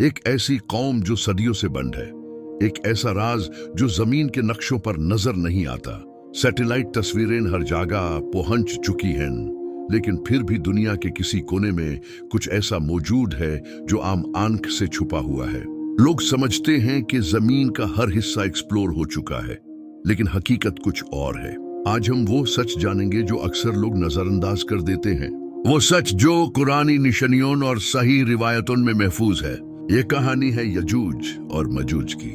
एक ऐसी कौम जो सदियों से बंद है, एक ऐसा राज जो जमीन के नक्शों पर नजर नहीं आता। सैटेलाइट तस्वीरें हर जगह पहुंच चुकी हैं, लेकिन फिर भी दुनिया के किसी कोने में कुछ ऐसा मौजूद है जो आम आंख से छुपा हुआ है। लोग समझते हैं कि जमीन का हर हिस्सा एक्सप्लोर हो चुका है, लेकिन हकीकत कुछ और है। आज हम वो सच जानेंगे जो अक्सर लोग नजरअंदाज कर देते हैं, वो सच जो कुरानी निशानियों और सही रिवायतों में महफूज है। ये कहानी है यजूज और मजूज की।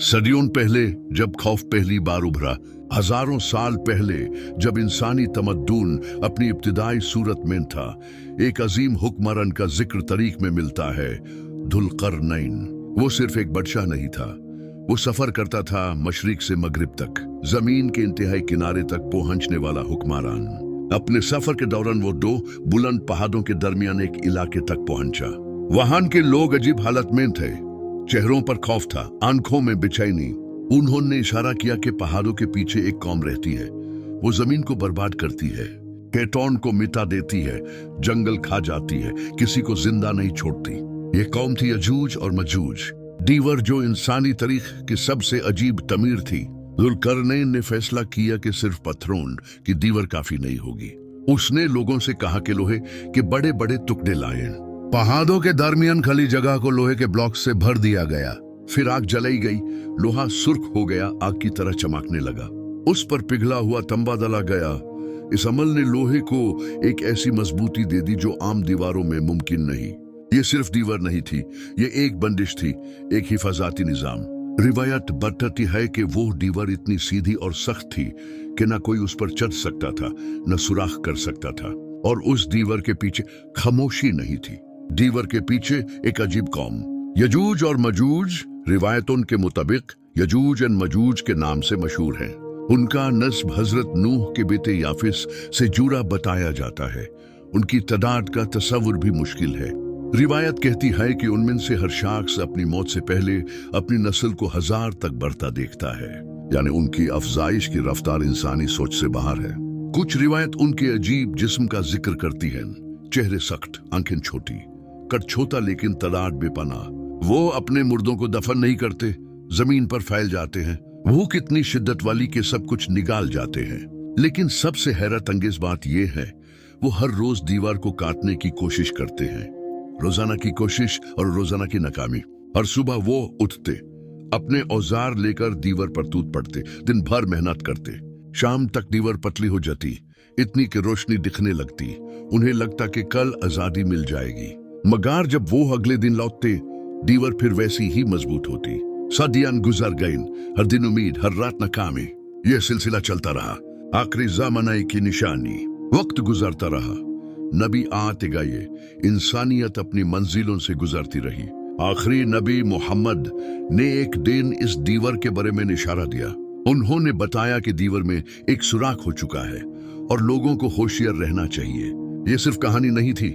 सदियों पहले जब खौफ पहली बार उभरा, हजारों साल पहले जब इंसानी तमद्दुन अपनी इब्तिदाई सूरत में था, एक अजीम हुक्मरान का जिक्र तारीख में मिलता है, दुलकरनैन। वो सिर्फ एक बादशाह नहीं था, वो सफर करता था मशरिक से मगरिब तक, जमीन के इंतहाई किनारे तक पहुंचने वाला हुक्मरान। अपने सफर के दौरान वो दो बुलंद पहाड़ों के दरमियान एक इलाके तक पहुंचा। वहां के लोग अजीब हालत में थे, चेहरों पर खौफ था, आंखों में बेचैनी। उन्होंने इशारा किया कि पहाड़ों के पीछे एक कौम रहती है, वो जमीन को बर्बाद करती है, केटोन को मिटा देती है, जंगल खा जाती है, किसी को जिंदा नहीं छोड़ती। ये कौम थी यजूज और मजूज, दीवर जो इंसानी तारीख की सबसे अजीब तमीर थी। दुलकरनैन ने फैसला किया कि सिर्फ पत्थरों की दीवर काफी नहीं होगी। उसने लोगों से कहा कि लोहे के बड़े बड़े टुकड़े लाएं। पहाड़ों के दरमियान खाली जगह को लोहे के ब्लॉक से भर दिया गया। फिर आग जलाई गई, लोहा सुर्ख हो गया, आग की तरह चमकने लगा। उस पर पिघला हुआ तंबा डाला गया। इस अमल ने लोहे को एक ऐसी मजबूती दे दी जो आम दीवारों में मुमकिन नहीं। ये सिर्फ दीवार नहीं थी, ये एक बंदिश थी, एक हिफाजती निजाम। रिवायत बताती है कि वो दीवार इतनी सीधी और सख्त थी कि न कोई उस पर चढ़ सकता था, न सुराख कर सकता था। और उस दीवार के पीछे खामोशी नहीं थी, दीवार के पीछे एक अजीब कौम, यजूज और मजूज। रिवायतों के मुताबिक यजूज एंड मजूज के नाम से मशहूर है। उनका नस्ब हजरत नूह के बेटे याफिस से जुड़ा बताया जाता है। उनकी तादाद का तस्वुर भी मुश्किल है। रिवायत कहती है कि उनमें से हर शख्स अपनी मौत से पहले अपनी नस्ल को 1000 तक बढ़ता देखता है, यानी उनकी अफजाइश की रफ्तार इंसानी सोच से बाहर है। कुछ रिवायत उनके अजीब जिस्म का जिक्र करती है, चेहरे सख्त, आंखें छोटी, कद छोटा लेकिन तादाद बेपनाह। वो अपने मुर्दों को दफन नहीं करते, जमीन पर फैल जाते हैं। भूख इतनी शिद्दत वाली कि सब कुछ निकाल जाते हैं। लेकिन सबसे हैरत अंगेज बात यह है, वो हर रोज दीवार को काटने की कोशिश करते हैं। रोजाना की कोशिश और रोजाना की नाकामी। हर सुबह वो उठते, अपने औजार लेकर दीवार पर टूट पड़ते, दिन भर मेहनत करते। शाम तक दीवार पतली हो जाती, इतनी कि रोशनी दिखने लगती। उन्हें लगता कि कल आजादी मिल जाएगी। मगर जब वो अगले दिन लौटते, दीवार फिर वैसी ही मजबूत होती। सदियां गुजर गईं, हर दिन उम्मीद, हर रात नाकामी। यह सिलसिला चलता रहा। आखिरी ज़माने की निशानी, वक्त गुजरता रहा, नबी आते गए, इंसानियत अपनी मंजिलों से गुजरती रही। आखिरी नबी मोहम्मद ने एक दिन इस दीवार के बारे में इशारा दिया। उन्होंने बताया कि दीवार में एक सुराख हो चुका है और लोगों को होशियार रहना चाहिए। ये सिर्फ कहानी नहीं थी,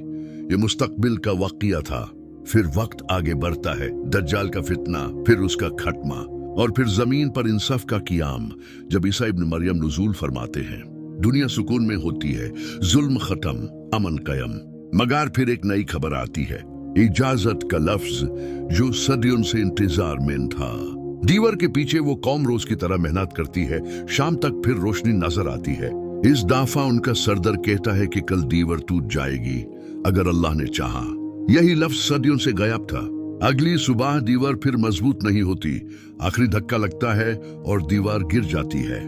ये मुस्तकबिल का वाक़िया था। फिर वक्त आगे बढ़ता है, दज्जाल का फितना, फिर उसका खत्मा, और फिर जमीन पर इंसाफ का क़ियाम। जब ईसा इब्न मरियम नुज़ूल फरमाते हैं, दुनिया सुकून में होती है, जुल्म खत्म, अमन कायम। मगर फिर एक नई खबर आती है, इजाजत का लफ्ज जो सदियों से इंतजार में था। दीवार के पीछे वो कौम रोज की तरह मेहनत करती है, शाम तक फिर रोशनी नजर आती है। इस दफा उनका सरदर कहता है कि कल दीवार टूट जाएगी अगर अल्लाह ने चाहा। यही लफ्ज सदियों से गायब था। अगली सुबह दीवार फिर मजबूत नहीं होती, आखिरी धक्का लगता है और दीवार गिर जाती है।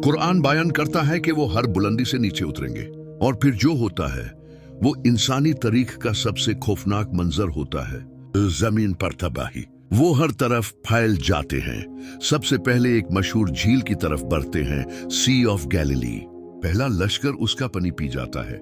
कुरान बयान करता है कि वो हर बुलंदी से नीचे उतरेंगे, और फिर जो होता है वो इंसानी तारीख का सबसे खौफनाक मंजर होता है। जमीन पर तबाही, वो हर तरफ फैल जाते हैं। सबसे पहले एक मशहूर झील की तरफ बढ़ते हैं, सी ऑफ गैलिली। पहला लश्कर उसका पानी पी जाता है,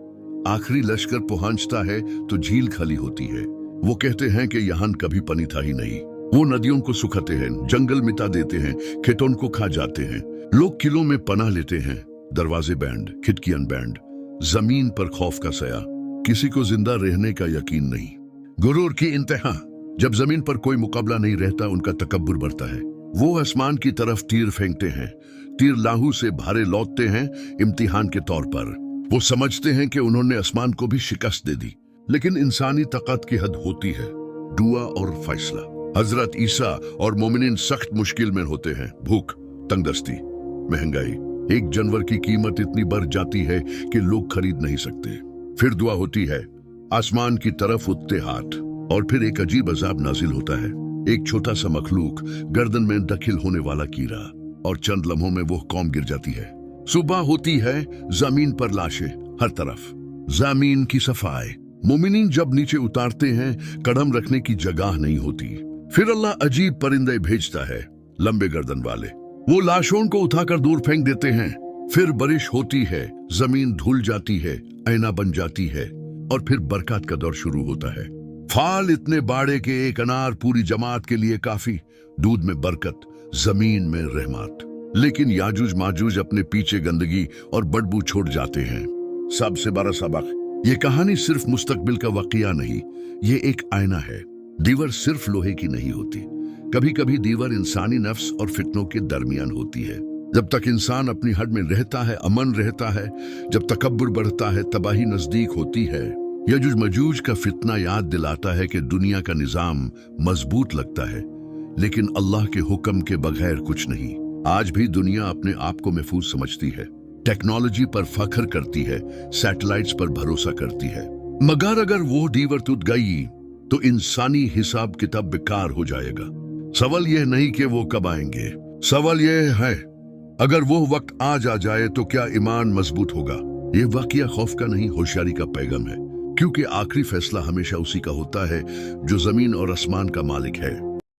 आखिरी लश्कर पहुंचता है तो झील खाली होती है। वो कहते हैं कि यहाँ कभी पानी था ही नहीं। वो नदियों को सुखाते हैं, जंगल मिटा देते हैं, खेतों को खा जाते हैं। लोग किलों में पनाह लेते हैं, दरवाजे बैंड, खिड़कियां बैंड, जमीन पर खौफ का साया, किसी को जिंदा रहने का यकीन नहीं। गुरूर की इंतहा, जब जमीन पर कोई मुकाबला नहीं रहता, उनका तकब्बुर बढ़ता है। वो आसमान की तरफ तीर फेंकते हैं, तीर लाहू से भारे लौटते हैं इम्तिहान के तौर पर। वो समझते हैं कि उन्होंने आसमान को भी शिकस्त दे दी, लेकिन इंसानी ताकत की हद होती है। दुआ और फैसला। हजरत ईसा और मोमिनीन सख्त मुश्किल में होते हैं। भूख, तंगदस्ती, महंगाई, एक जानवर की कीमत इतनी बढ़ जाती है कि लोग खरीद नहीं सकते। फिर दुआ होती है, आसमान की तरफ उठते हाथ, और फिर एक अजीब अजाब नाजिल होता है। एक छोटा सा मखलूक, गर्दन में दखिल होने वाला कीड़ा, और चंद लम्हों में वो कौम गिर जाती है। सुबह होती है, जमीन पर लाशें हर तरफ, जमीन की सफाई। मोमिनीन जब नीचे उतारते हैं, कदम रखने की जगह नहीं होती। फिर अल्लाह अजीब परिंदे भेजता है, लंबे गर्दन वाले। वो लाशों को उठाकर दूर फेंक देते हैं। फिर बारिश होती है, जमीन धुल जाती है, ऐना बन जाती है, और फिर बरकत का दौर शुरू होता है। फाल इतने बाड़े के एक अनार पूरी जमात के लिए काफी, दूध में बरकत, जमीन में रहमत। लेकिन याजूज माजूज अपने पीछे गंदगी और बदबू छोड़ जाते हैं। सबसे बड़ा सबक, ये कहानी सिर्फ मुस्तकबिल का वाकया नहीं, ये एक आईना है। दीवार सिर्फ लोहे की नहीं होती, कभी कभी दीवार इंसानी नफ्स और फितनों के दरमियान होती है। जब तक इंसान अपनी हद में रहता है, अमन रहता है। जब तकब्बुर बढ़ता है, तबाही नजदीक होती है। यजूज मजूज का फितना याद दिलाता है कि दुनिया का निजाम मजबूत लगता है, लेकिन अल्लाह के हुक्म के बगैर कुछ नहीं। आज भी दुनिया अपने आप को महफूज समझती है, टेक्नोलॉजी पर फख्र करती है, सैटेलाइट्स पर भरोसा करती है। मगर अगर वो दीवार टूट गई तो इंसानी हिसाब किताब बेकार हो जाएगा। सवाल यह नहीं कि वो कब आएंगे, सवाल यह है अगर वो वक्त आज आ जाए तो क्या ईमान मजबूत होगा। ये वाकया खौफ का नहीं, होशियारी का पैगाम है, क्योंकि आखिरी फैसला हमेशा उसी का होता है जो जमीन और आसमान का मालिक है।